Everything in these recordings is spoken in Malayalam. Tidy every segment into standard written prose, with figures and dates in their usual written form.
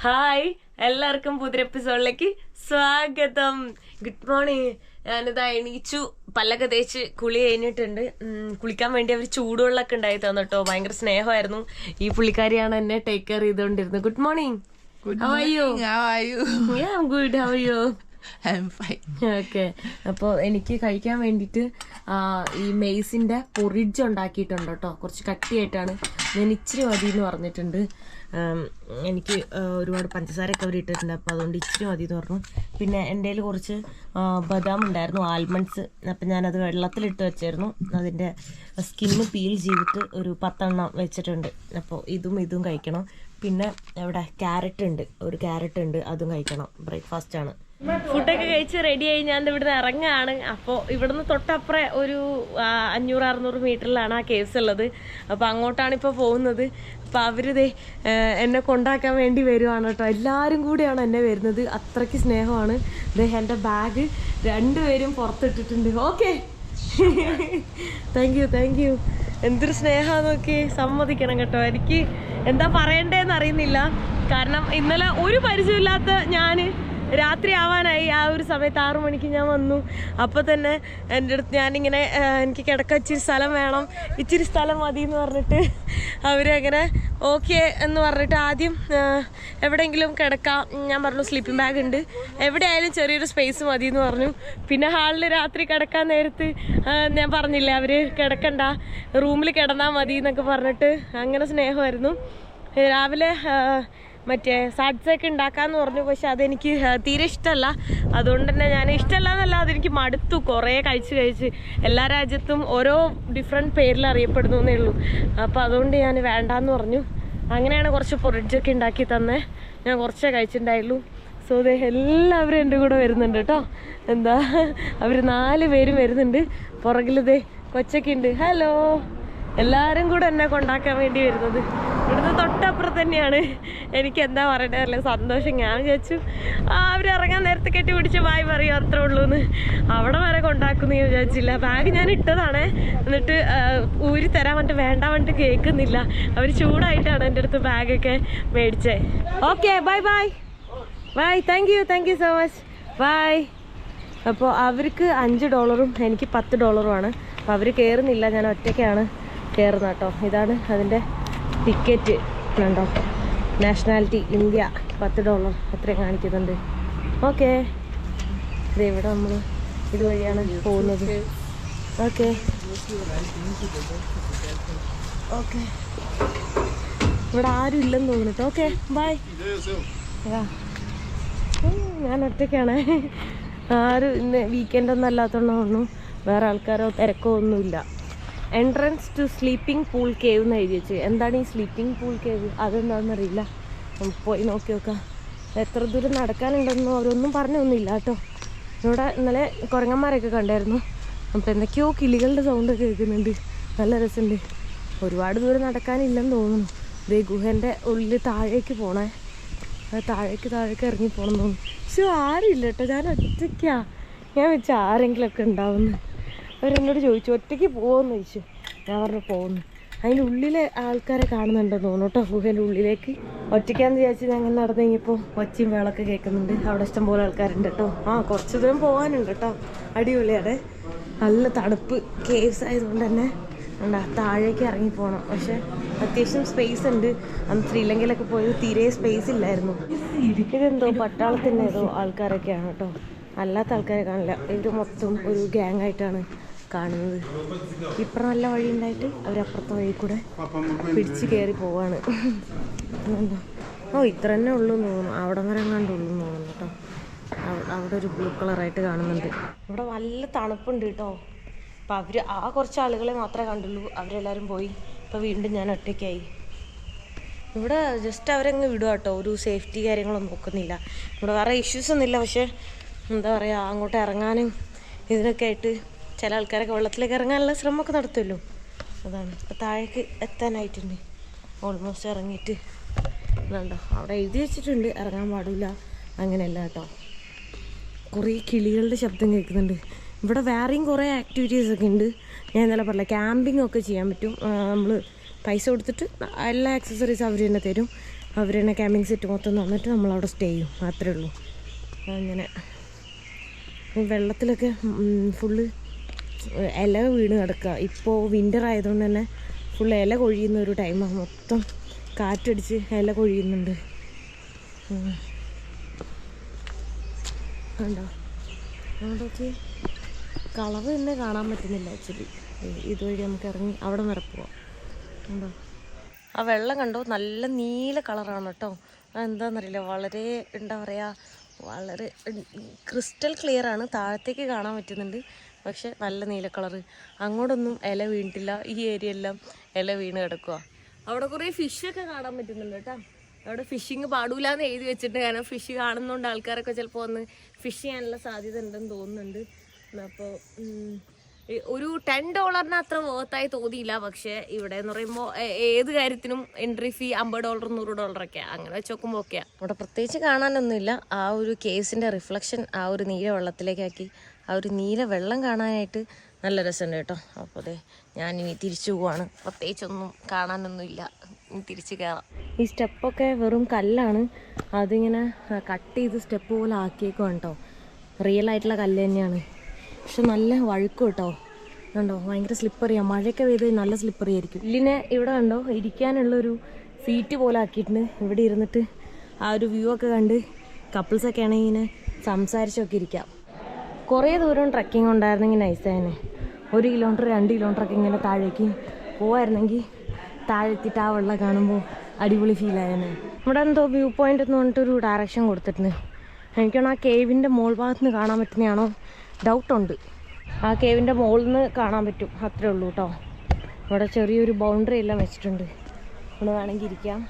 ഹായ്, എല്ലാവർക്കും പുതിയ എപ്പിസോഡിലേക്ക് സ്വാഗതം. Good morning. ഞാനിതാ എണീച്ചു, പല്ലൊക്കെ തേച്ച് കുളി കഴിഞ്ഞിട്ടുണ്ട്. കുളിക്കാൻ വേണ്ടി അവർ ചൂടുവെള്ളമൊക്കെ ഉണ്ടായി തന്നു കേട്ടോ. ഭയങ്കര സ്നേഹമായിരുന്നു. ഈ പുള്ളിക്കാരിയാണ് എന്നെ ടേക്ക് കെയർ ചെയ്തുകൊണ്ടിരുന്നത്. Good morning. How are you? Yeah, I'm good. How are you? I'm fine. Okay. അപ്പോൾ എനിക്ക് കഴിക്കാൻ വേണ്ടിയിട്ട് ഈ മെയ്സിന്റെ പൊറിഡ്ജ് ഉണ്ടാക്കിയിട്ടുണ്ട് കേട്ടോ. കുറച്ച് കട്ടിയായിട്ടാണ്. ഞാൻ ഇച്ചിരി മതി എന്ന് പറഞ്ഞിട്ടുണ്ട്. എനിക്ക് ഒരുപാട് പഞ്ചസാരയൊക്കെ അവർ ഇട്ടിട്ടുണ്ട്. അപ്പോൾ അതുകൊണ്ട് ഇച്ചിരി മതി എന്ന് പറഞ്ഞു. പിന്നെ എൻ്റെ കയ്യിൽ കുറച്ച് ബദാം ഉണ്ടായിരുന്നു, ആൽമണ്ട്സ്. അപ്പം ഞാനത് വെള്ളത്തിലിട്ട് വെച്ചായിരുന്നു. അതിൻ്റെ സ്കിന്ന് പീൽ ചെയ്തിട്ട് ഒരു 10 എണ്ണം വെച്ചിട്ടുണ്ട്. അപ്പോൾ ഇതും കഴിക്കണം. പിന്നെ ഇവിടെ ക്യാരറ്റ് ഉണ്ട്, ഒരു ക്യാരറ്റ് ഉണ്ട്, അതും കഴിക്കണം. ബ്രേക്ക്ഫാസ്റ്റ് ആണ്. ഫുഡൊക്കെ കഴിച്ച് റെഡിയായി ഞാൻ ഇവിടുന്ന് ഇറങ്ങുകയാണ്. അപ്പോൾ ഇവിടുന്ന് തൊട്ടപ്പുറം ഒരു 500-600 മീറ്ററിലാണ് ആ കേസ് ഉള്ളത്. അപ്പോൾ അങ്ങോട്ടാണ് ഇപ്പോൾ പോകുന്നത്. അപ്പോൾ അവരിതേ എന്നെ കൊണ്ടാക്കാൻ വേണ്ടി വരുവാണ് കേട്ടോ. എല്ലാവരും കൂടിയാണ് എന്നെ വരുന്നത്. അത്രയ്ക്ക് സ്നേഹമാണ്. ദേ എൻ്റെ ബാഗ് രണ്ടുപേരും പുറത്തിട്ടിട്ടുണ്ട്. Okay, thank you. എന്തൊരു സ്നേഹമാണെന്ന് നോക്കി. സമ്മതിക്കണം കേട്ടോ. എനിക്ക് എന്താ പറയണ്ടേന്ന് അറിയുന്നില്ല. കാരണം ഇന്നലെ ഒരു പരിചയമില്ലാത്ത ഞാൻ രാത്രി ആവാനായി. ആ ഒരു സമയത്ത് 6 മണിക്ക് ഞാൻ വന്നു. അപ്പോൾ തന്നെ എൻ്റെ അടുത്ത് ഞാനിങ്ങനെ എനിക്ക് കിടക്കാൻ ഇച്ചിരി സ്ഥലം വേണം, ഇച്ചിരി സ്ഥലം മതി എന്ന് പറഞ്ഞിട്ട് അവരങ്ങനെ ഓക്കെ എന്ന് പറഞ്ഞിട്ട് ആദ്യം എവിടെയെങ്കിലും കിടക്കാം. ഞാൻ പറഞ്ഞു സ്ലീപ്പിംഗ് ബാഗ് ഉണ്ട്, എവിടെയായാലും ചെറിയൊരു സ്പേസ് മതി എന്ന് പറഞ്ഞു. പിന്നെ ഹാളിൽ രാത്രി കിടക്കാൻ നേരത്ത് ഞാൻ പറഞ്ഞില്ലേ, അവർ കിടക്കണ്ട, റൂമിൽ കിടന്നാൽ മതി എന്നൊക്കെ പറഞ്ഞിട്ട് അങ്ങനെ സ്നേഹമായിരുന്നു. രാവിലെ മറ്റേ സാഡ്സൊക്കെ ഉണ്ടാക്കാമെന്ന് പറഞ്ഞു. പക്ഷെ അതെനിക്ക് തീരെ ഇഷ്ടമല്ല. അതുകൊണ്ട് തന്നെ ഞാൻ ഇഷ്ടമല്ല എന്നല്ല, അതെനിക്ക് മടുത്തു. കുറേ കഴിച്ച് എല്ലാ രാജ്യത്തും ഓരോ ഡിഫറെൻറ്റ് പേരിൽ അറിയപ്പെടുന്നു എന്നേ ഉള്ളൂ. അപ്പോൾ അതുകൊണ്ട് ഞാൻ വേണ്ടാന്ന് പറഞ്ഞു. അങ്ങനെയാണ് കുറച്ച് പൊറിഡ്ജൊക്കെ ഉണ്ടാക്കി തന്നെ. ഞാൻ കുറച്ചേ കഴിച്ചിട്ടുണ്ടായുള്ളൂ. സോ ദേ എല്ലാവരും എൻ്റെ കൂടെ വരുന്നുണ്ട് കേട്ടോ. എന്താ അവർ 4 പേരും വരുന്നുണ്ട്. പുറകിലിതേ കൊച്ചൊക്കെ ഉണ്ട്. ഹലോ. എല്ലാവരും കൂടെ എന്നെ കൊണ്ടാക്കാൻ വേണ്ടി വരുന്നത്. ഇവിടുന്ന് തൊട്ടപ്പുറത്ത് തന്നെയാണ്. എനിക്ക് എന്താ പറയണ്ടേ, നല്ല സന്തോഷം. ഞാൻ വിചാരിച്ചു അവർ ഇറങ്ങാൻ നേരത്തെ കെട്ടി പിടിച്ച് വായി പറയും, അത്രേ ഉള്ളൂ എന്ന്. അവിടെ വരെ കൊണ്ടാക്കുന്നു ഞാൻ വിചാരിച്ചില്ല. ബാഗ് ഞാൻ ഇട്ടതാണ്, എന്നിട്ട് ഊരി തരാൻ വേണ്ടിട്ട് വേണ്ട വേണ്ടിട്ട് കേൾക്കുന്നില്ല. അവർ ചൂടായിട്ടാണ് എൻ്റെ അടുത്ത് ബാഗൊക്കെ മേടിച്ചേ. Okay, bye thank you so much. Bye. അപ്പോൾ അവർക്ക് $5 എനിക്ക് $10 അപ്പോൾ അവർ കയറുന്നില്ല, ഞാൻ ഒറ്റയ്ക്കാണ് കയറുന്നത് കേട്ടോ. ഇതാണ് അതിൻ്റെ ടിക്കറ്റ് കണ്ടോ, നാഷണാലിറ്റി ഇന്ത്യ $10 അത്രയും കാണിക്കുന്നുണ്ട്. ഓക്കെ, ഇവിടെ നമ്മൾ ഇതുവഴിയാണ് പോകുന്നത്. ഓക്കെ, ഇവിടെ ആരും ഇല്ലെന്ന് തോന്നുന്നു. Okay, bye. ഞാൻ ഒറ്റയ്ക്കാണ്. ആരും ഇന്ന് വീക്കെൻഡ് ഒന്നും അല്ലാത്തതുകൊണ്ട് തോന്നുന്നു വേറെ ആൾക്കാരോ തിരക്കോ ഒന്നുമില്ല. Entrance to sleeping pool cave എന്ന് എഴുതി വെച്ച്. എന്താണ് ഈ സ്ലീപ്പിംഗ് പൂൾ കേവ്, അതെന്താണെന്നറിയില്ല. നമുക്ക് പോയി നോക്കി നോക്കാം. എത്ര ദൂരം നടക്കാനുണ്ടെന്നോ അവരൊന്നും പറഞ്ഞൊന്നുമില്ല കേട്ടോ. ഇവിടെ ഇന്നലെ കുരങ്ങന്മാരൊക്കെ കണ്ടായിരുന്നു. അപ്പോൾ എന്തൊക്കെയോ കിളികളുടെ സൗണ്ടൊക്കെ കേൾക്കുന്നുണ്ട്. നല്ല രസമുണ്ട്. ഒരുപാട് ദൂരം നടക്കാനില്ലെന്ന് തോന്നുന്നു. ഇതേ ഗുഹേൻ്റെ ഉള്ളിൽ താഴേക്ക് പോണേ. താഴേക്ക് ഇറങ്ങി പോകണം തോന്നുന്നു. പക്ഷെ ആരും ഇല്ല കേട്ടോ. ഞാൻ ഒറ്റയ്ക്കാ. ഞാൻ വെച്ച ആരെങ്കിലുമൊക്കെ ഉണ്ടാവുന്നു. അവരെന്നോട് ചോദിച്ചു ഒറ്റയ്ക്ക് പോകുമെന്ന് ചോദിച്ചു. ഞാൻ പറഞ്ഞു പോകുന്നു. അതിൻ്റെ ഉള്ളിലെ ആൾക്കാരെ കാണുന്നുണ്ടെന്ന് തോന്നുന്നു കേട്ടോ. ഗുഹേൻ്റെ ഉള്ളിലേക്ക് ഒറ്റയ്ക്കാന്ന് വിചാരിച്ച് ഞാൻ അങ്ങനെ നടന്നു കഴിഞ്ഞപ്പോൾ ഒച്ചയും വേളൊക്കെ കേൾക്കുന്നുണ്ട്. അവിടെ ഇഷ്ടംപോലെ ആൾക്കാരുണ്ട് കേട്ടോ. കുറച്ച് ദൂരം പോകാനുണ്ട് കേട്ടോ. അടിപൊളിയാണ്. നല്ല തണുപ്പ്. കേവ്സ് ആയതുകൊണ്ട് തന്നെ എന്താ താഴേക്ക് ഇറങ്ങി പോകണം. പക്ഷെ അത്യാവശ്യം സ്പേസ് ഉണ്ട്. അന്ന് ശ്രീലങ്കയിലൊക്കെ പോയത് തീരെ സ്പേസ് ഇല്ലായിരുന്നു. ഇതെന്തോ പട്ടാളത്തിൻ്റെ ഏതോ ആൾക്കാരൊക്കെയാണ് കേട്ടോ. അല്ലാത്ത ആൾക്കാരെ കാണില്ല. ഇവർ മൊത്തം ഒരു ഗ്യാങ് ആയിട്ടാണ് കാണുന്നത്. ഇപ്പുറം നല്ല വഴി ഉണ്ടായിട്ട് അവരപ്പുറത്തെ വഴി കൂടെ പിടിച്ച് കയറി പോവാണ്. ഇത്ര തന്നെ ഉള്ളൂ എന്ന് തോന്നുന്നു. അവിടെ വരെ കണ്ടുള്ളൂ എന്ന് തോന്നുന്നു കേട്ടോ. അവിടെ ഒരു ബ്ലൂ കളറായിട്ട് കാണുന്നുണ്ട്. ഇവിടെ നല്ല തണുപ്പുണ്ട് കേട്ടോ. അപ്പം അവർ കുറച്ച് ആളുകളെ മാത്രമേ കണ്ടുള്ളൂ. അവരെല്ലാവരും പോയി. ഇപ്പോൾ വീണ്ടും ഞാൻ ഒറ്റയ്ക്കായി. ഇവിടെ ജസ്റ്റ് അവരങ്ങ് വിടുക കേട്ടോ. ഒരു സേഫ്റ്റി കാര്യങ്ങളൊന്നും നോക്കുന്നില്ല. ഇവിടെ വേറെ ഇഷ്യൂസ് ഒന്നുമില്ല. പക്ഷേ എന്താ പറയുക, അങ്ങോട്ട് ഇറങ്ങാനും ഇതിനൊക്കെ ആയിട്ട് ചില ആൾക്കാരൊക്കെ വെള്ളത്തിലേക്ക് ഇറങ്ങാനുള്ള ശ്രമമൊക്കെ നടത്തുമല്ലോ, അതാണ്. ഇപ്പോൾ താഴേക്ക് എത്താനായിട്ടുണ്ട്. ഓൾമോസ്റ്റ് ഇറങ്ങിയിട്ട് ഇതുണ്ടോ അവിടെ എഴുതി വെച്ചിട്ടുണ്ട് ഇറങ്ങാൻ പാടില്ല, അങ്ങനെയല്ല കേട്ടോ. കുറേ കിളികളുടെ ശബ്ദം കേൾക്കുന്നുണ്ട്. ഇവിടെ വേറെയും കുറേ ആക്ടിവിറ്റീസൊക്കെ ഉണ്ട്. ഞാൻ ഇന്നലെ പറഞ്ഞില്ല, ക്യാമ്പിംഗ് ഒക്കെ ചെയ്യാൻ പറ്റും. നമ്മൾ പൈസ കൊടുത്തിട്ട് എല്ലാ ആക്സസറീസും അവർ തന്നെ തരും. അവർ തന്നെ ക്യാമ്പിംഗ് സെറ്റ് മൊത്തം തന്നിട്ട് നമ്മളവിടെ സ്റ്റേ ചെയ്യും, മാത്രമേ ഉള്ളൂ. അങ്ങനെ വെള്ളത്തിലൊക്കെ ഫുള്ള് ഇല വീണ് കിടക്കുക. ഇപ്പോൾ വിൻ്റർ ആയതുകൊണ്ട് തന്നെ ഫുൾ ഇല കൊഴിയുന്ന ഒരു ടൈമാണ്. മൊത്തം കാറ്റടിച്ച് ഇല കൊഴിയുന്നുണ്ട്. കണ്ടോ അവിടേക്ക് കളറ് തന്നെ കാണാൻ പറ്റുന്നില്ല ആക്ച്വലി. ഇതുവഴി നമുക്ക് ഇറങ്ങി അവിടെ വരെ പോവാം. കണ്ടോ ആ വെള്ളം കണ്ടോ, നല്ല നീല കളറാണ് കേട്ടോ. അതെന്താണെന്നറിയില്ല, വളരെ എന്താ പറയുക, വളരെ ക്രിസ്റ്റൽ ക്ലിയർ ആണ്. താഴത്തേക്ക് കാണാൻ പറ്റുന്നുണ്ട്, പക്ഷെ നല്ല നീല കളറ്. അങ്ങോട്ടൊന്നും ഇല വീണിട്ടില്ല, ഈ ഏരിയ എല്ലാം ഇല വീണ് കിടക്കുക. അവിടെ കുറേ ഫിഷൊക്കെ കാണാൻ പറ്റുന്നുണ്ട് കേട്ടോ. അവിടെ ഫിഷിങ് പാടൂലെന്ന് എഴുതി വെച്ചിട്ട്, കാരണം ഫിഷ് കാണുന്നതുകൊണ്ട് ആൾക്കാരൊക്കെ ചിലപ്പോൾ വന്ന് ഫിഷ് ചെയ്യാനുള്ള സാധ്യത ഉണ്ടെന്ന് തോന്നുന്നുണ്ട്. അപ്പോൾ ഒരു $10 അത്ര വേർത്തായി തോന്നിയില്ല. പക്ഷേ ഇവിടെ എന്ന് പറയുമ്പോൾ ഏത് കാര്യത്തിനും എൻട്രി ഫീ $50 $100 അങ്ങനെ വെച്ച് നോക്കുമ്പോൾ ഒക്കെയാണ്. ഇവിടെ പ്രത്യേകിച്ച് കാണാനൊന്നുമില്ല. ആ ഒരു കേസിൻ്റെ റിഫ്ലക്ഷൻ ആ ഒരു നീല വെള്ളത്തിലേക്കാക്കി, ആ ഒരു നീല വെള്ളം കാണാനായിട്ട് നല്ല രസമുണ്ട് കേട്ടോ. അപ്പോൾ അതെ ഞാനിനി തിരിച്ചു പോവാണ്. പ്രത്യേകിച്ചൊന്നും കാണാനൊന്നുമില്ല, ഇനി തിരിച്ച് കയറാം. ഈ സ്റ്റെപ്പൊക്കെ വെറും കല്ലാണ്, അതിങ്ങനെ കട്ട് ചെയ്ത് സ്റ്റെപ്പ് പോലെ ആക്കിയേക്കും കേട്ടോ. റിയൽ ആയിട്ടുള്ള കല്ല് തന്നെയാണ്, പക്ഷെ നല്ല വഴുക്കും കേട്ടോ. കണ്ടോ ഭയങ്കര സ്ലിപ്പറിയാണ്, മഴയൊക്കെ പെയ്ത് നല്ല സ്ലിപ്പറി ആയിരിക്കും. ഇതിനെ ഇവിടെ കണ്ടോ ഇരിക്കാനുള്ളൊരു സീറ്റ് പോലെ ആക്കിയിട്ടുണ്ട്. ഇവിടെ ഇരുന്നിട്ട് ആ ഒരു വ്യൂ ഒക്കെ കണ്ട് കപ്പിൾസൊക്കെ ആണെങ്കിൽ ഇങ്ങനെ സംസാരിച്ചൊക്കെ ഇരിക്കാം. കുറേ ദൂരം ട്രക്കിംഗ് ഉണ്ടായിരുന്നെങ്കിൽ നൈസായനെ. 1 കിലോമീറ്റർ 2 കിലോമീറ്ററൊക്കെ ഇങ്ങനെ താഴേക്ക് പോവായിരുന്നെങ്കിൽ താഴെ എത്തിയിട്ട് ആ വെള്ളം കാണുമ്പോൾ അടിപൊളി ഫീലായേനെ. ഇവിടെ എന്തോ വ്യൂ പോയിൻ്റ് എന്ന് പറഞ്ഞിട്ടൊരു ഡയറക്ഷൻ കൊടുത്തിട്ടുണ്ട്. എനിക്കാണ് ആ കേവിൻ്റെ മോൾ ഭാഗത്ത് നിന്ന് കാണാൻ പറ്റുന്നതാണോ ഡൗട്ടുണ്ട്. ആ കേവിൻ്റെ മുകളിൽ നിന്ന് കാണാൻ പറ്റും, അത്രേ ഉള്ളൂ കേട്ടോ. ഇവിടെ ചെറിയൊരു ബൗണ്ടറി എല്ലാം വെച്ചിട്ടുണ്ട്, ഇവിടെ വേണമെങ്കിൽ ഇരിക്കാം.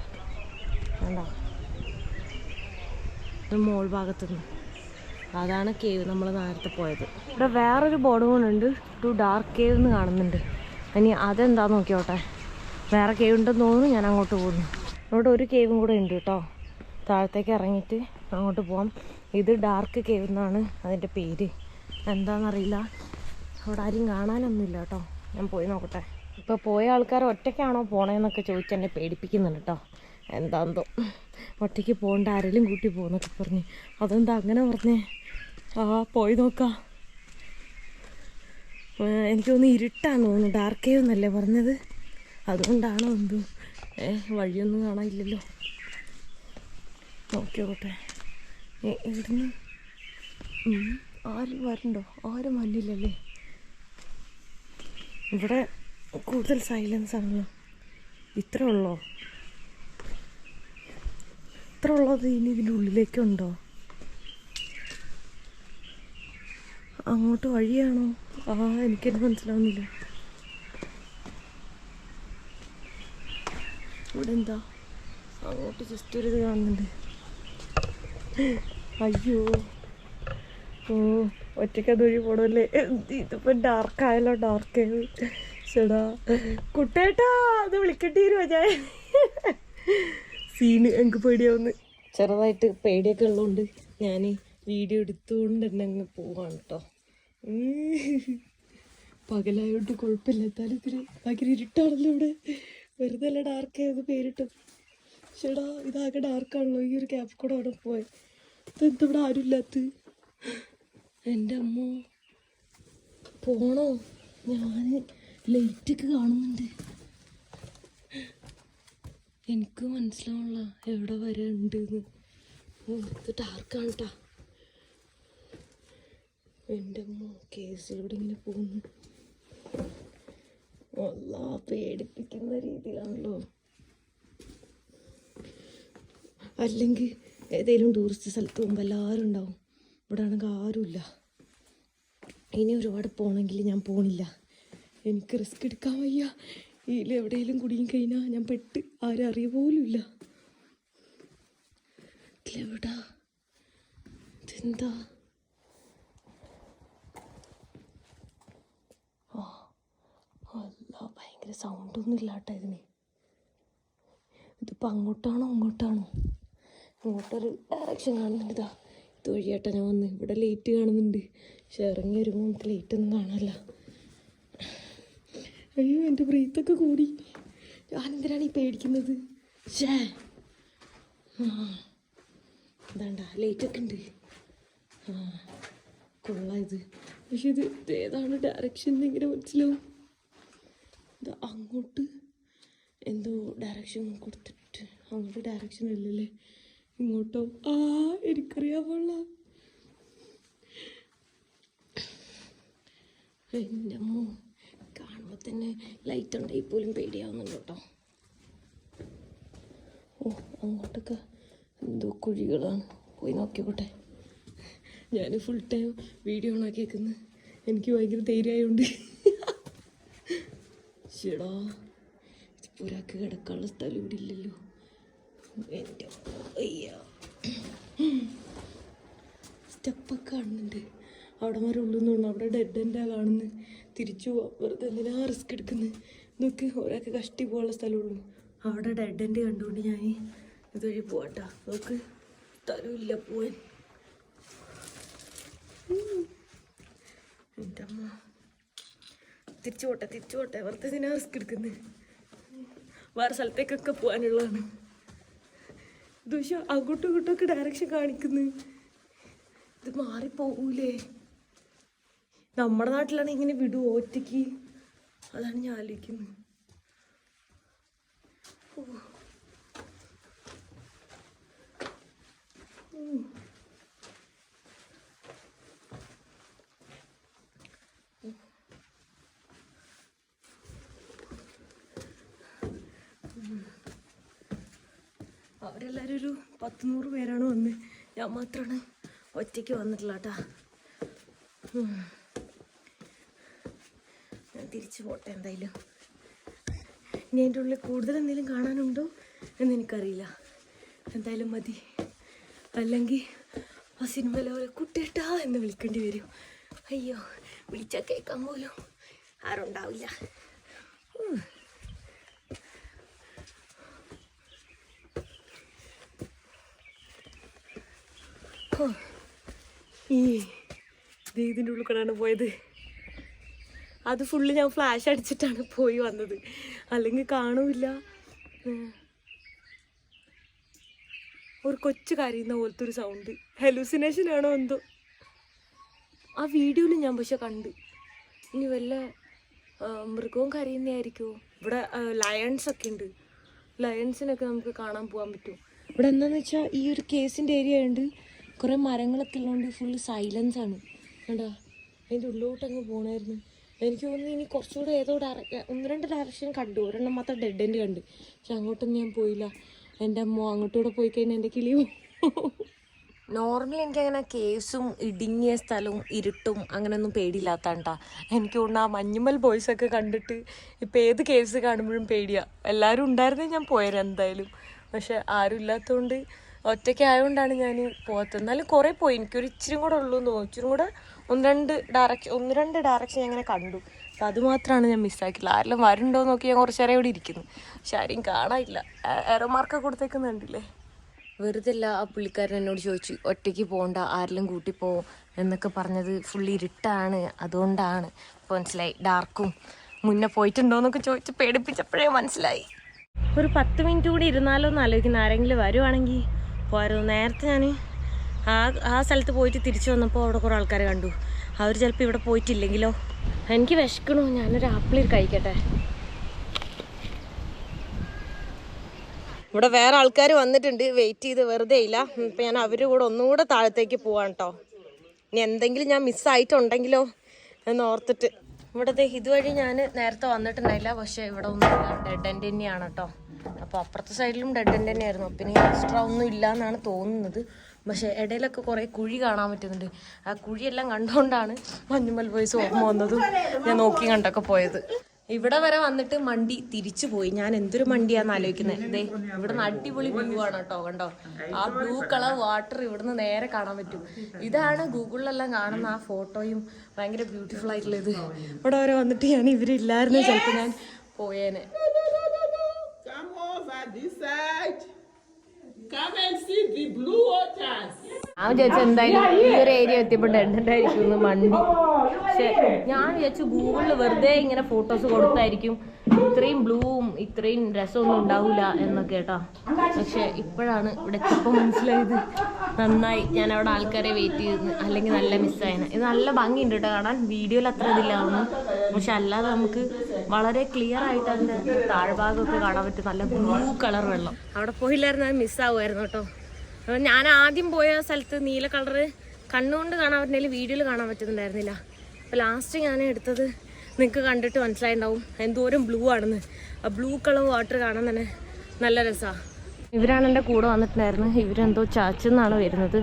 വേണ്ട ഇത് മോൾ ഭാഗത്തുനിന്ന്, അതാണ് കേവ് നമ്മൾ നേരത്തെ പോയത്. ഇവിടെ വേറൊരു ബോർഡ് കൊണ്ടുണ്ട്, ടു ഡാർക്ക് കേവ് എന്ന് കാണുന്നുണ്ട്. ഇനി അതെന്താന്ന് നോക്കിയോട്ടെ. വേറെ കേവ് ഉണ്ടെന്ന് തോന്നുന്നു, ഞാൻ അങ്ങോട്ട് പോകുന്നു. ഇവിടെ ഒരു കേവും കൂടെ ഉണ്ട് കേട്ടോ, താഴത്തേക്ക് ഇറങ്ങിയിട്ട് അങ്ങോട്ട് പോകാം. ഇത് ഡാർക്ക് കേവ് എന്നാണ് അതിൻ്റെ പേര്, എന്താണെന്നറിയില്ല. അവിടെ ആരും കാണാനൊന്നുമില്ല കേട്ടോ. ഞാൻ പോയി നോക്കട്ടെ. ഇപ്പോൾ പോയ ആൾക്കാർ ഒറ്റയ്ക്കാണോ പോണേന്നൊക്കെ ചോദിച്ച് എന്നെ പേടിപ്പിക്കുന്നുണ്ട് കേട്ടോ. എന്താന്തോ ഒറ്റയ്ക്ക് പോകണ്ട, ആരെങ്കിലും കൂട്ടി പോകുന്നൊക്കെ പറഞ്ഞ്. അതെന്താ അങ്ങനെ പറഞ്ഞേ? ആ പോയി നോക്കാം. എനിക്കൊന്ന് ഇരുട്ടാന്ന് തോന്നുന്നു, ഡാർക്ക് കേവ് എന്നല്ലേ പറഞ്ഞത്, അതുകൊണ്ടാണോ എന്തോ. വഴിയൊന്നും കാണാനില്ലല്ലോ, നോക്കിയോട്ടെ. ഇവിടുന്ന് ആരും വരണ്ടോ? ആരും വന്നില്ലല്ലേ. ഇവിടെ കൂടുതൽ സൈലൻസ് ആണല്ലോ. ഇത്ര ഉള്ളോ? ഇത്ര ഉള്ളത് ഇനി ഇതിൻ്റെ ഉള്ളിലേക്കുണ്ടോ? അങ്ങോട്ട് വഴിയാണോ? എനിക്കെന്നെ മനസ്സിലാവുന്നില്ല. ഇവിടെ എന്താ അങ്ങോട്ട് ജസ്റ്റ് ഒരു ഇത് കാണുന്നുണ്ട്. അയ്യോ ഒറ്റയ്ക്ക് അതുവഴി പോണല്ലേ. ഇതിപ്പോൾ ഡാർക്കായല്ലോ, ഡാർക്ക് ചേടാ കുട്ടേട്ടാ അത് വിളിക്കേണ്ടി വരുമോ? ഞാൻ സീന് എനിക്ക് പേടിയാവുന്നു. ചെറുതായിട്ട് പേടിയൊക്കെ ഉള്ളതുകൊണ്ട് ഞാൻ വീഡിയോ എടുത്തുകൊണ്ട് തന്നെ അങ്ങ് പോവാണ് കേട്ടോ. പകലായോണ്ട് കുഴപ്പമില്ല, എന്നാലും ഇതിന് ഭയങ്കര ഇരുട്ടാണല്ലോ ഇവിടെ. വെറുതെ അല്ല ഡാർക്ക് ആയത് പേരിട്ടത്. ചേടാ ഇതാകെ ഡാർക്കാണല്ലോ. ഈ ഒരു ക്യാബ് കൂടെ അവിടെ പോയത്. ഇതെന്താ ഇവിടെ ആരും ഇല്ലാത്ത? എൻ്റെ അമ്മ പോണോ? ഞാൻ ലൈറ്റൊക്കെ കാണുന്നുണ്ട്, എനിക്ക് മനസ്സിലാവണില്ല എവിടെ വരെ ഉണ്ടെന്ന്. ഇത് ഡാർക്കാണ് കേട്ടോ. എൻ്റെ അമ്മ കേസിലൂടെ ഇങ്ങനെ പോകുന്നു. വല്ലാ പേടിപ്പിക്കുന്ന രീതിയിലാണല്ലോ. അല്ലെങ്കിൽ ഏതെങ്കിലും ടൂറിസ്റ്റ് സ്ഥലത്ത് പോകുമ്പോൾ എല്ലാവരും ഉണ്ടാവും, ഇവിടെ ആണെങ്കിൽ ആരുമില്ല. ഇനി ഒരുപാട് പോകണമെങ്കിൽ ഞാൻ പോണില്ല, എനിക്ക് റിസ്ക് എടുക്കാൻ വയ്യ. ഇതിൽ എവിടെയെങ്കിലും കുടുങ്ങി കഴിഞ്ഞാൽ ഞാൻ പെട്ട് ആരും അറിയ പോലും ഇല്ല. ഇതിലെവിടാ? ഇതെന്താ? അല്ല ഭയങ്കര സൗണ്ടൊന്നും ഇല്ല കേട്ടോ ഇതിന്. ഇതിപ്പോൾ അങ്ങോട്ടാണോ അങ്ങോട്ടാണോ? അങ്ങോട്ടൊരു ഡയറക്ഷൻ കാണുന്നുണ്ട്. ഇതാ ഇതുവഴിയാട്ടോ ഞാൻ വന്ന്. ഇവിടെ ലൈറ്റ് കാണുന്നുണ്ട്, പക്ഷെ ഇറങ്ങി വരുമ്പോൾ നമുക്ക് ലൈറ്റൊന്നും കാണാനില്ല. അയ്യോ എൻ്റെ ബ്രീത്തൊക്കെ കൂടി. ഞാനെന്തിനാണ് ഈ പേടിക്കുന്നത്? ഷേ ഇതാണ്ട ലൈറ്റൊക്കെ ഉണ്ട്. കൊള്ളാം ഇത്. പക്ഷെ ഇത് ഏതാണ് ഡയറക്ഷൻ ഇങ്ങനെ മനസ്സിലാവും. ഇത് അങ്ങോട്ട് എന്തോ ഡയറക്ഷൻ കൊടുത്തിട്ട് അങ്ങോട്ട് ഡയറക്ഷൻ ഇല്ലല്ലേ, ഇങ്ങോട്ടോ എനിക്കറിയാൻ പാടില്ല. എൻ്റെ അമ്മ കാണുമ്പോൾ തന്നെ ലൈറ്റ് ഉണ്ടായി പോലും പേടിയാവുന്നുണ്ട് കേട്ടോ. അങ്ങോട്ടൊക്കെ എന്തോ കുഴികളാണ്, പോയി നോക്കിക്കോട്ടെ. ഞാൻ ഫുൾ ടൈം വീഡിയോ ഓണാക്കി വെക്കുന്നത്, എനിക്ക് ഭയങ്കര ധൈര്യമായുണ്ട്. ചേടാ ഇതിപ്പോൾ ഒരാൾക്ക് കിടക്കാനുള്ള സ്ഥലം ഇവിടെ ഇല്ലല്ലോ. എൻ്റെ അയ്യ സ്റ്റെപ്പൊക്കെ കാണുന്നുണ്ട്. അവിടെ വരെ ഉള്ളുന്നുണ്ട്, അവിടെ ഡെഡ് എൻഡാ കാണുന്നത്. തിരിച്ചു പോവാം, വെറുതെ എന്തിനാ റിസ്ക് എടുക്കുന്നത്. നോക്ക്, ഒരാൾക്ക് കഷ്ടി പോകാനുള്ള സ്ഥലമുള്ളൂ. അവിടെ ഡെഡ് എൻഡ് കണ്ടുകൊണ്ട് ഞാൻ ഇതുവഴി പോവാട്ടാ. നോക്ക്, സ്ഥലമില്ല പോവാൻ. എൻ്റെ അമ്മ തിരിച്ചു പോട്ടെ, വെറുതെ എന്തിനാ റിസ്ക് എടുക്കുന്നത്. വേറെ സ്ഥലത്തേക്കൊക്കെ പോകാനുള്ളതാണ്. ദുഷ അങ്ങോട്ടും ഇങ്ങോട്ടൊക്കെ ഡയറക്ഷൻ കാണിക്കുന്നു. ഇത് മാറിപ്പോകൂലേ? നമ്മുടെ നാട്ടിലാണ് ഇങ്ങനെ വിടുവോ ഒറ്റയ്ക്ക്? അതാണ് ഞാൻ ആലോചിക്കുന്നത്. അവരെല്ലാവരും ഒരു 100 പേരാണ് വന്നത്. ഞാൻ മാത്രമാണ് ഒറ്റയ്ക്ക് വന്നിട്ടില്ല കേട്ടാ. ഞാൻ തിരിച്ചു പോട്ടെ എന്തായാലും. ഇനി അതിൻ്റെ ഉള്ളിൽ കൂടുതൽ എന്തെങ്കിലും കാണാനുണ്ടോ എന്ന് എനിക്കറിയില്ല. എന്തായാലും മതി, അല്ലെങ്കിൽ ആ സിനിമയിലെ പോലെ കുട്ടേട്ടാ എന്ന് വിളിക്കേണ്ടി വരും. അയ്യോ, വിളിച്ചാൽ കേൾക്കാൻ പോലും ആരുണ്ടാവില്ല. ഇതിൻ്റെ ഉള്ളിൽ കൂടെയാണ് പോയത്. അത് ഫുള്ള് ഞാൻ ഫ്ലാഷ് അടിച്ചിട്ടാണ് പോയി വന്നത്, അല്ലെങ്കിൽ കാണൂല്ല. ഒരു കൊച്ചു കരയുന്ന പോലത്തെ ഒരു സൗണ്ട്, ഹെലൂസിനേഷൻ ആണോ എന്തോ. ആ വീഡിയോയിൽ ഞാൻ പക്ഷെ കണ്ട്. ഇനി വല്ല മൃഗവും കരയുന്നതായിരിക്കുമോ? ഇവിടെ ലയൺസൊക്കെ ഉണ്ട്, ലയൺസിനൊക്കെ നമുക്ക് കാണാൻ പോകാൻ പറ്റും. ഇവിടെ എന്താണെന്ന് വെച്ചാൽ ഈ ഒരു കേസിൻ്റെ ഏരിയ ഉണ്ട്, കുറേ മരങ്ങളൊക്കെ ഉള്ളതുകൊണ്ട് ഫുള്ള് സൈലൻസ് ആണ്. കണ്ടാ, അതിൻ്റെ ഉള്ളിലോട്ടങ്ങ് പോകണമായിരുന്നു. എനിക്ക് തോന്നുന്നു ഇനി കുറച്ചുകൂടെ ഏതോ 1-2 ഡയറക്ഷൻ കണ്ടു, ഒരെണ്ണം മാത്രം ഡെഡ് എൻഡ് കണ്ട്. പക്ഷെ അങ്ങോട്ടൊന്നും ഞാൻ പോയില്ല. എൻ്റെ അമ്മ അങ്ങോട്ടൂടെ പോയി കഴിഞ്ഞാൽ എൻ്റെ കിളിയോ. നോർമലി എനിക്കങ്ങനെ കേസും ഇടുങ്ങിയ സ്ഥലവും ഇരുട്ടും അങ്ങനെയൊന്നും പേടിയില്ലാത്താണ്ടാ. എനിക്ക് തോന്നുന്നു ആ മഞ്ഞുമൽ ബോയ്സൊക്കെ കണ്ടിട്ട് ഇപ്പം ഏത് കേസ് കാണുമ്പോഴും പേടിയാണ്. എല്ലാവരും ഉണ്ടായിരുന്നേ ഞാൻ പോയത് എന്തായാലും. പക്ഷെ ആരും ഇല്ലാത്തതുകൊണ്ട് ഒറ്റയ്ക്ക് ആയതുകൊണ്ടാണ് ഞാൻ പോകാത്തത്. എന്നാലും കുറേ പോയി, എനിക്കൊരു ഇച്ചിരി കൂടെ ഉള്ളൂ എന്ന് തോന്നുന്നു. ഇച്ചിരി കൂടെ 1-2 ഡയറക്ഷൻ ഞാൻ അങ്ങനെ കണ്ടു. അപ്പം അത് മാത്രമാണ് ഞാൻ മിസ്സാക്കില്ല. ആരെല്ലാം വരുന്നുണ്ടോ എന്ന് നോക്കി ഞാൻ കുറച്ച് നേരം ഇവിടെ ഇരിക്കുന്നു, പക്ഷെ ആരെയും കാണാനില്ല. എറോ മാർക്ക് കൊടുത്തേക്കുന്നുണ്ടല്ലേ. വെറുതെ അല്ല ആ പുള്ളിക്കാരൻ എന്നോട് ചോദിച്ചു ഒറ്റയ്ക്ക് പോകണ്ട, ആരെല്ലാം കൂട്ടിപ്പോവും എന്നൊക്കെ പറഞ്ഞത്. ഫുള്ളി ഇരുട്ടാണ്, അതുകൊണ്ടാണ്. ഇപ്പോൾ മനസ്സിലായി. ഡാർക്കും മുന്നേ പോയിട്ടുണ്ടോയെന്നൊക്കെ ചോദിച്ച് പേടിപ്പിച്ചപ്പോഴേ മനസ്സിലായി. ഒരു 10 മിനിറ്റ് കൂടി ഇരുന്നാലോ എന്ന് ആലോചിക്കുന്നു. ആരെങ്കിലും വരുവാണെങ്കിൽ പോയിരുന്നു. നേരത്തെ ഞാൻ ആ സ്ഥലത്ത് പോയിട്ട് തിരിച്ചു വന്നപ്പോൾ അവിടെ കുറേ ആൾക്കാരെ കണ്ടു. അവർ ചിലപ്പോൾ ഇവിടെ പോയിട്ടില്ലെങ്കിലോ. എനിക്ക് വിശക്കണു, ഞാനൊരു ആപ്പിൾ കഴിക്കട്ടെ. ഇവിടെ വേറെ ആൾക്കാർ വന്നിട്ടുണ്ട്, വെയിറ്റ് ചെയ്ത് വെറുതെ ഇല്ല. ഇപ്പം ഞാൻ അവരുടെ കൂടെ ഒന്നുകൂടെ താഴത്തേക്ക് പോവാണ് കേട്ടോ. ഇനി എന്തെങ്കിലും ഞാൻ മിസ്സായിട്ടുണ്ടെങ്കിലോ എന്ന് ഓർത്തിട്ട്. ഇവിടത്തെ ഇതുവഴി ഞാൻ നേരത്തെ വന്നിട്ടുണ്ടായില്ല, പക്ഷെ ഇവിടെ ഒന്നുമില്ല, ഡെഡ് എൻഡ് തന്നെയാണ് കേട്ടോ. അപ്പോൾ അപ്പുറത്തെ സൈഡിലും ഡെഡ് എൻഡ് തന്നെയായിരുന്നു. അപ്പം ഇനി എക്സ്ട്രാ ഒന്നും ഇല്ല എന്നാണ് തോന്നുന്നത്. പക്ഷേ ഇടയിലൊക്കെ കുറേ കുഴി കാണാൻ പറ്റുന്നുണ്ട്. ആ കുഴിയെല്ലാം കണ്ടുകൊണ്ടാണ് മഞ്ഞുമൽ ബോയ്സ് ഓർമ്മ വന്നതും ഞാൻ നോക്കി കണ്ടൊക്കെ പോയത്. ഇവിടെ വരെ വന്നിട്ട് മണ്ടി തിരിച്ചു പോയി. ഞാൻ എന്തൊരു മണ്ടിയാന്ന് ആലോചിക്കുന്നത്. ഇതേ ഇവിടുന്ന് അടിപൊളി വ്യൂ ആണ് കേട്ടോ. കണ്ടോ, ആ ബ്ലൂ കളർ വാട്ടർ ഇവിടുന്ന് നേരെ കാണാൻ പറ്റും. ഇതാണ് ഗൂഗിളിലെല്ലാം കാണുന്ന ആ ഫോട്ടോയും ഭയങ്കര ബ്യൂട്ടിഫുൾ ആയിട്ടുള്ള ഇത്. ഇവിടെ വരെ വന്നിട്ട് ഞാൻ ഇവരില്ലായിരുന്നു, ചിലപ്പോൾ ഞാൻ പോയേനെ. ഞാൻ വിചാരിച്ചു എന്തായാലും ഈ ഒരു ഏരിയ എത്തിയപ്പോൾ ഡെഡ് ആയിരിക്കും മണ്ടി. പക്ഷെ ഞാൻ വിചാരിച്ചു ഗൂഗിളിൽ വെറുതെ ഇങ്ങനെ ഫോട്ടോസ് കൊടുത്തായിരിക്കും ഇത്രയും ബ്ലൂവും ഇത്രയും രസമൊന്നും ഉണ്ടാവില്ല എന്നൊക്കെ കേട്ടോ. പക്ഷെ ഇപ്പോഴാണ് ഇവിടെ എത്തിയപ്പോൾ മനസ്സിലായത് നന്നായി ഞാൻ അവിടെ ആൾക്കാരെ വെയിറ്റ് ചെയ്ത്, അല്ലെങ്കിൽ നല്ല മിസ്സായനെ. ഇത് നല്ല ഭംഗിയുണ്ട് കേട്ടോ കാണാൻ, വീഡിയോയിൽ അത്ര ഇതില്ലാവുന്നു. പക്ഷെ അല്ലാതെ നമുക്ക് വളരെ ക്ലിയർ ആയിട്ട് അതിൻ്റെ താഴ്ഭാഗമൊക്കെ കാണാൻ പറ്റും. നല്ല ബ്ലൂ കളർ വെള്ളം. അവിടെ പോയില്ലായിരുന്നു, അത് മിസ്സാവുമായിരുന്നു കേട്ടോ. അപ്പോൾ ഞാൻ ആദ്യം പോയ സ്ഥലത്ത് നീല കളറ് കണ്ണുകൊണ്ട് കാണാൻ പറ്റുന്നതിൽ വീഡിയോയിൽ കാണാൻ പറ്റുന്നുണ്ടായിരുന്നില്ല. അപ്പോൾ ലാസ്റ്റ് ഞാൻ എടുത്തത് നിങ്ങൾക്ക് കണ്ടിട്ട് മനസ്സിലായിട്ടുണ്ടാവും എന്തോരം ബ്ലൂ ആണെന്ന്. ആ ബ്ലൂ കളർ വാട്ടർ കാണാൻ തന്നെ നല്ല രസമാണ്. ഇവരാണ് എൻ്റെ കൂടെ വന്നിട്ടുണ്ടായിരുന്നു. ഇവരെന്തോ ചർച്ചിൽ നിന്നാണ് വരുന്നത്,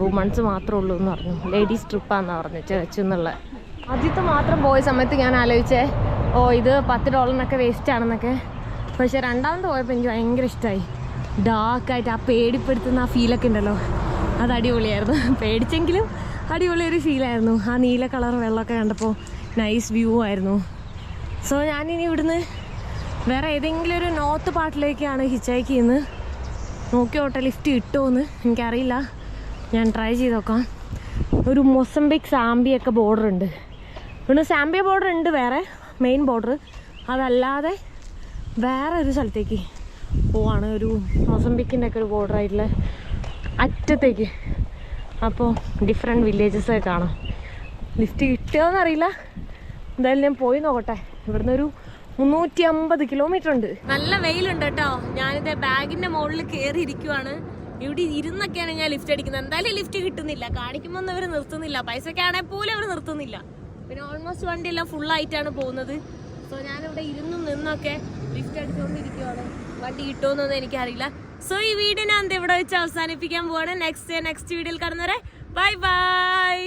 വുമൺസ് മാത്രമേ ഉള്ളൂ എന്ന് പറഞ്ഞു. ലേഡീസ് ട്രിപ്പാണെന്നാണ് പറഞ്ഞു ചർച്ചിൽ നിന്നുള്ള. ആദ്യത്തെ മാത്രം പോയ സമയത്ത് ഞാൻ ആലോചിച്ചേ ഇത് $10 വേസ്റ്റ് ആണെന്നൊക്കെ. പക്ഷേ രണ്ടാമത് പോയപ്പോൾ എനിക്ക് ഭയങ്കര ഇഷ്ടമായി. ഡാർക്കായിട്ട് ആ പേടിപ്പെടുത്തുന്ന ആ ഫീലൊക്കെ ഉണ്ടല്ലോ, അത് അടിപൊളിയായിരുന്നു. പേടിച്ചെങ്കിലും അടിപൊളിയൊരു ഫീലായിരുന്നു. ആ നീല കളർ വെള്ളമൊക്കെ കണ്ടപ്പോൾ നൈസ് വ്യൂ ആയിരുന്നു. സോ ഞാനിനി ഇവിടുന്ന് വേറെ ഏതെങ്കിലും ഒരു നോർത്ത് പാർട്ടിലേക്കാണ് ഹിച്ചൈക്ക് ചെയ്യുന്നത്. നോക്കിയോട്ടെ ലിഫ്റ്റ് കിട്ടുമോയെന്ന് എനിക്കറിയില്ല, ഞാൻ ട്രൈ ചെയ്ത് നോക്കാം. ഒരു മൊസംബിക് സാംബിയൊക്കെ ബോർഡർ ഉണ്ട്. ഇവിടെ സാംബിയ ബോർഡർ ഉണ്ട് വേറെ മെയിൻ ബോർഡർ. അതല്ലാതെ വേറെ ഒരു സ്ഥലത്തേക്ക് പോവാണ്, ഒരു മൊസംബിക്കിൻ്റെ ഒക്കെ ഒരു ബോർഡറായിട്ടുള്ള അറ്റത്തേക്ക്. അപ്പോൾ ഡിഫറെൻറ്റ് വില്ലേജസൊക്കെ കാണാം. ലിഫ്റ്റ് കിട്ടുമോയെന്നറിയില്ല, എന്തായാലും ഞാൻ പോയി നോക്കട്ടെ. ഇവിടുന്ന് ഒരു 350 കിലോമീറ്റർ ഉണ്ട്. നല്ല വെയിലുണ്ട് കേട്ടോ. ഞാനിത് ബാഗിൻ്റെ മുകളിൽ കയറി ഇരിക്കുവാണ്. ഇവിടെ ഇരുന്നൊക്കെയാണ് ഞാൻ ലിഫ്റ്റ് അടിക്കുന്നത്. എന്തായാലും ലിഫ്റ്റ് കിട്ടുന്നില്ല, കാണിക്കുമ്പോൾ ഒന്നും അവർ നിർത്തുന്നില്ല. പൈസക്കാണെങ്കിൽ പോലും അവർ നിർത്തുന്നില്ല. പിന്നെ ഓൾമോസ്റ്റ് വണ്ടിയെല്ലാം ഫുള്ളായിട്ടാണ് പോകുന്നത്. സോ ഞാനിവിടെ ഇരുന്നും നിന്നൊക്കെ ലിഫ്റ്റ് അടിച്ചുകൊണ്ടിരിക്കുവാണ്. വണ്ടി കിട്ടുമെന്നൊന്നും എനിക്കറിയില്ല. സോ ഈ വീഡിയോ ഞാൻ ഇവിടെ വെച്ച് അവസാനിപ്പിക്കാൻ പോവാണ്. നെക്സ്റ്റ് വീഡിയോയിൽ കാണുന്നവരെ ബൈ ബൈ.